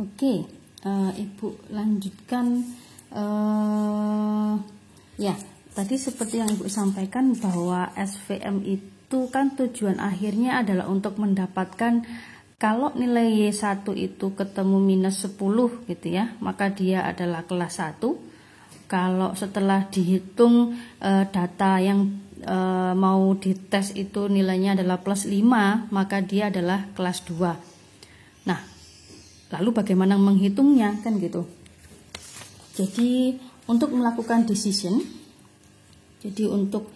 Oke, Ibu lanjutkan. Ya, tadi seperti yang Ibu sampaikan bahwa SVM itu kan tujuan akhirnya adalah untuk mendapatkan kalau nilai Y1 itu ketemu minus 10 gitu ya, maka dia adalah kelas 1. Kalau setelah dihitung data yang mau dites itu nilainya adalah plus 5, maka dia adalah kelas 2. Nah, lalu bagaimana menghitungnya kan gitu. Jadi untuk melakukan decision, jadi untuk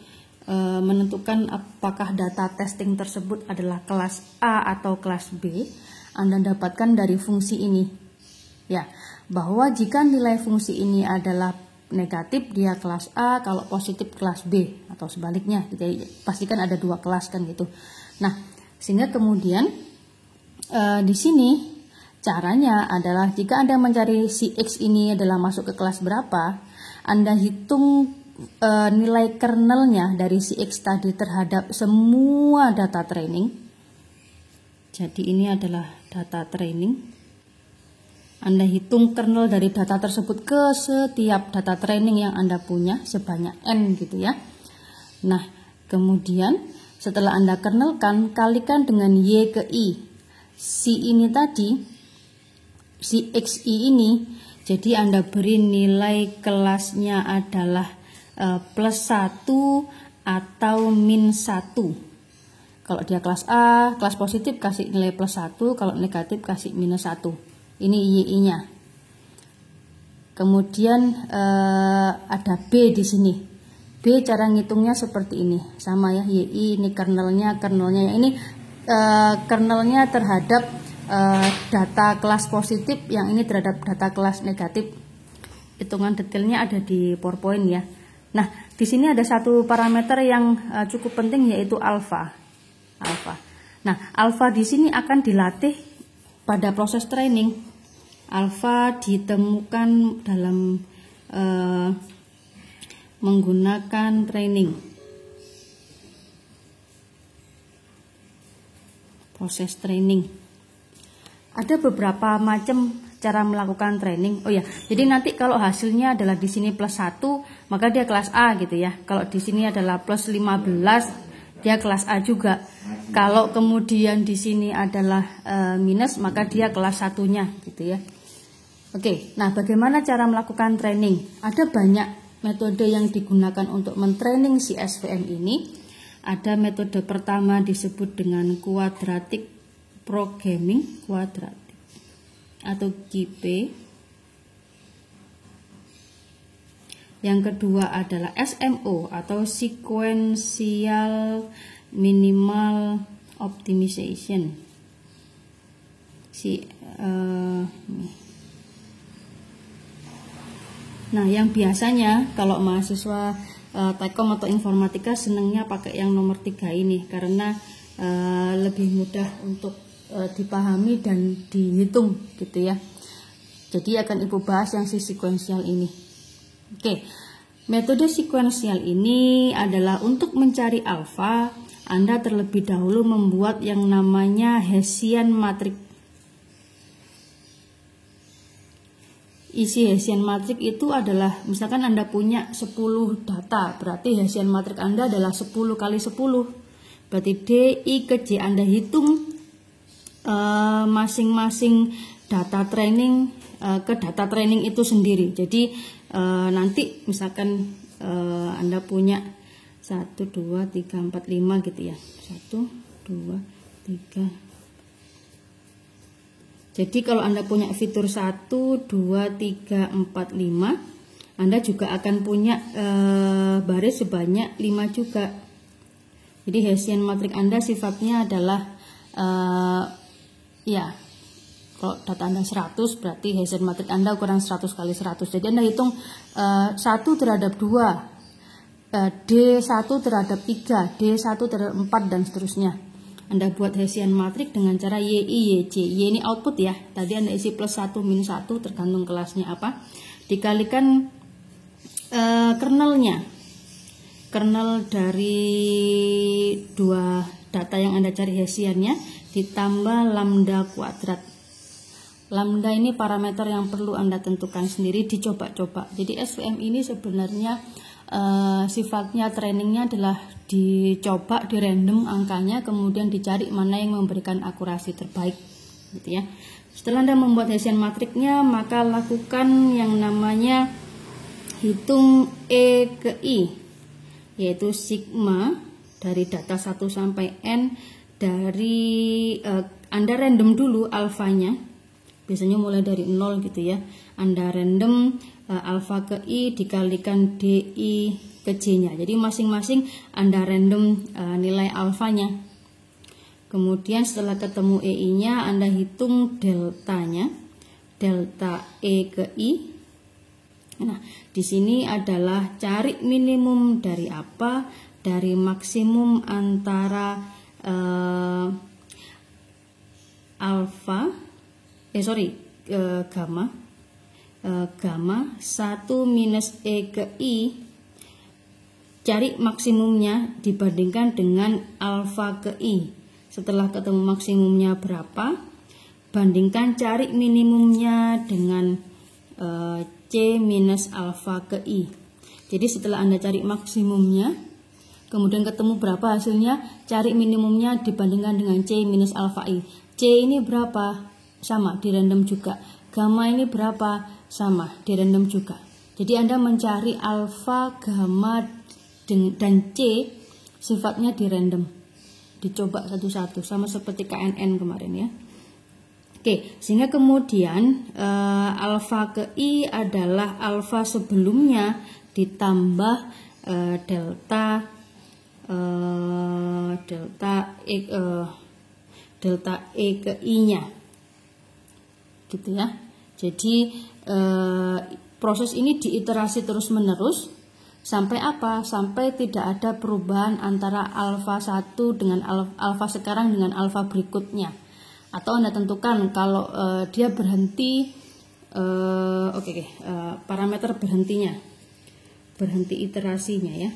menentukan apakah data testing tersebut adalah kelas A atau kelas B, Anda dapatkan dari fungsi ini. Ya, bahwa jika nilai fungsi ini adalah negatif dia kelas A, kalau positif kelas B atau sebaliknya. Jadi pastikan ada dua kelas kan gitu. Nah, sehingga kemudian di sini caranya adalah jika Anda mencari si X ini adalah masuk ke kelas berapa, Anda hitung nilai kernelnya dari si X tadi terhadap semua data training. Jadi ini adalah data training. Anda hitung kernel dari data tersebut ke setiap data training yang Anda punya sebanyak N gitu ya. Nah, kemudian setelah Anda kernelkan, kalikan dengan Y ke I. Si ini tadi, si XI ini, jadi Anda beri nilai kelasnya adalah plus 1 atau min 1. Kalau dia kelas A, kelas positif kasih nilai plus 1, kalau negatif kasih minus 1. Ini YI-nya. Kemudian ada B di sini. B cara ngitungnya seperti ini, sama ya, YI ini kernelnya ini kernelnya terhadap data kelas positif, yang ini terhadap data kelas negatif. Hitungan detailnya ada di PowerPoint ya. Nah, di sini ada satu parameter yang cukup penting, yaitu alfa. Nah, alfa di sini akan dilatih pada proses training. Alfa ditemukan dalam menggunakan training. Proses training. Ada beberapa macam cara melakukan training. Oh ya, jadi nanti kalau hasilnya adalah di sini plus 1, maka dia kelas A gitu ya. Kalau di sini adalah plus 15, dia kelas A juga. Kalau kemudian di sini adalah minus, maka dia kelas 1-nya gitu ya. Oke, nah bagaimana cara melakukan training? Ada banyak metode yang digunakan untuk mentraining si SVM ini. Ada metode pertama disebut dengan quadratic programming, atau QP. Yang kedua adalah SMO atau sequential minimal optimization. Nah, yang biasanya kalau mahasiswa Tekom atau informatika senangnya pakai yang nomor 3 ini karena lebih mudah untuk dipahami dan dihitung gitu ya. Jadi akan Ibu bahas yang si sequential ini. Oke, metode sequential ini adalah untuk mencari alfa, Anda terlebih dahulu membuat yang namanya Hessian matrix. Isi Hessian matrix itu adalah, misalkan Anda punya 10 data, berarti Hessian matrix Anda adalah 10 kali 10. Berarti D, I ke J Anda hitung masing-masing data training ke data training itu sendiri. Jadi nanti misalkan Anda punya 1, 2, 3, 4, 5 gitu ya. 1, 2, 3. Jadi kalau Anda punya fitur 1, 2, 3, 4, 5, Anda juga akan punya baris sebanyak 5 juga. Jadi Hessian matrix Anda sifatnya adalah ya, kalau data Anda 100 berarti Hessian matrix Anda ukuran 100 kali 100. Jadi Anda hitung 1 terhadap 2, D1 terhadap 3, D1 terhadap 4 dan seterusnya. Anda buat Hessian matrix dengan cara YI, YJ. Y ini output ya. Tadi Anda isi plus 1, min 1 tergantung kelasnya apa. Dikalikan kernelnya. Kernel dari dua data yang Anda cari Hessiannya ditambah lambda kuadrat. Lambda ini parameter yang perlu Anda tentukan sendiri, dicoba-coba. Jadi SVM ini sebenarnya sifatnya trainingnya adalah dicoba, di random angkanya, kemudian dicari mana yang memberikan akurasi terbaik, gitu ya. Setelah Anda membuat Hessian matrixnya, maka lakukan yang namanya hitung E ke I, yaitu sigma dari data 1 sampai N dari Anda random dulu alfanya. Biasanya mulai dari 0 gitu ya. Anda random alfa ke I dikalikan DI ke J-nya. Jadi masing-masing Anda random nilai alfanya. Kemudian setelah ketemu EI-nya, Anda hitung deltanya. Delta E ke I. Nah, di sini adalah cari minimum dari apa? Dari maksimum antara gamma 1 minus E ke I, cari maksimumnya dibandingkan dengan alfa ke I. Setelah ketemu maksimumnya berapa, bandingkan cari minimumnya dengan C minus alfa ke I. Jadi setelah Anda cari maksimumnya, kemudian ketemu berapa hasilnya, cari minimumnya dibandingkan dengan C minus alfa I. C ini berapa? Sama, di random juga. Gamma ini berapa? Sama, di random juga. Jadi Anda mencari alfa, gamma, dan C sifatnya di random. Dicoba satu-satu, sama seperti KNN kemarin ya. Oke, sehingga kemudian alfa ke I adalah alfa sebelumnya ditambah delta E ke I-nya, gitu ya. Jadi proses ini diiterasi terus-menerus sampai apa? Sampai tidak ada perubahan antara alfa 1 dengan alfa sekarang dengan alfa berikutnya. Atau Anda tentukan kalau dia berhenti, parameter berhentinya, berhenti iterasinya ya.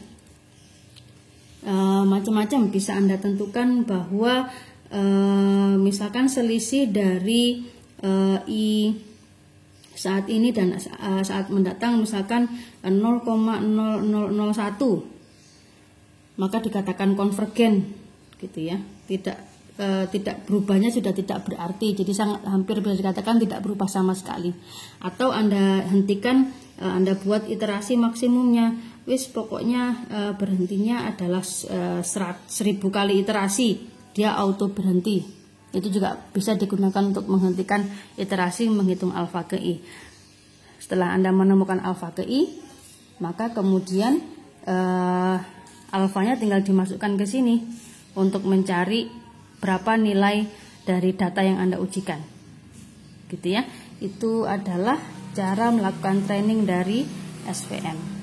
Macam-macam bisa Anda tentukan bahwa misalkan selisih dari I saat ini dan saat mendatang misalkan 0,0001, maka dikatakan konvergen, gitu ya. Tidak berubahnya sudah tidak berarti, jadi sangat hampir bisa dikatakan tidak berubah sama sekali. Atau Anda hentikan, Anda buat iterasi maksimumnya, pokoknya berhentinya adalah 1000 kali iterasi, dia auto berhenti. Itu juga bisa digunakan untuk menghentikan iterasi menghitung alfa ke I. Setelah Anda menemukan alfa ke I, maka kemudian alfanya tinggal dimasukkan ke sini untuk mencari berapa nilai dari data yang Anda ujikan, gitu ya. Itu adalah cara melakukan training dari SVM.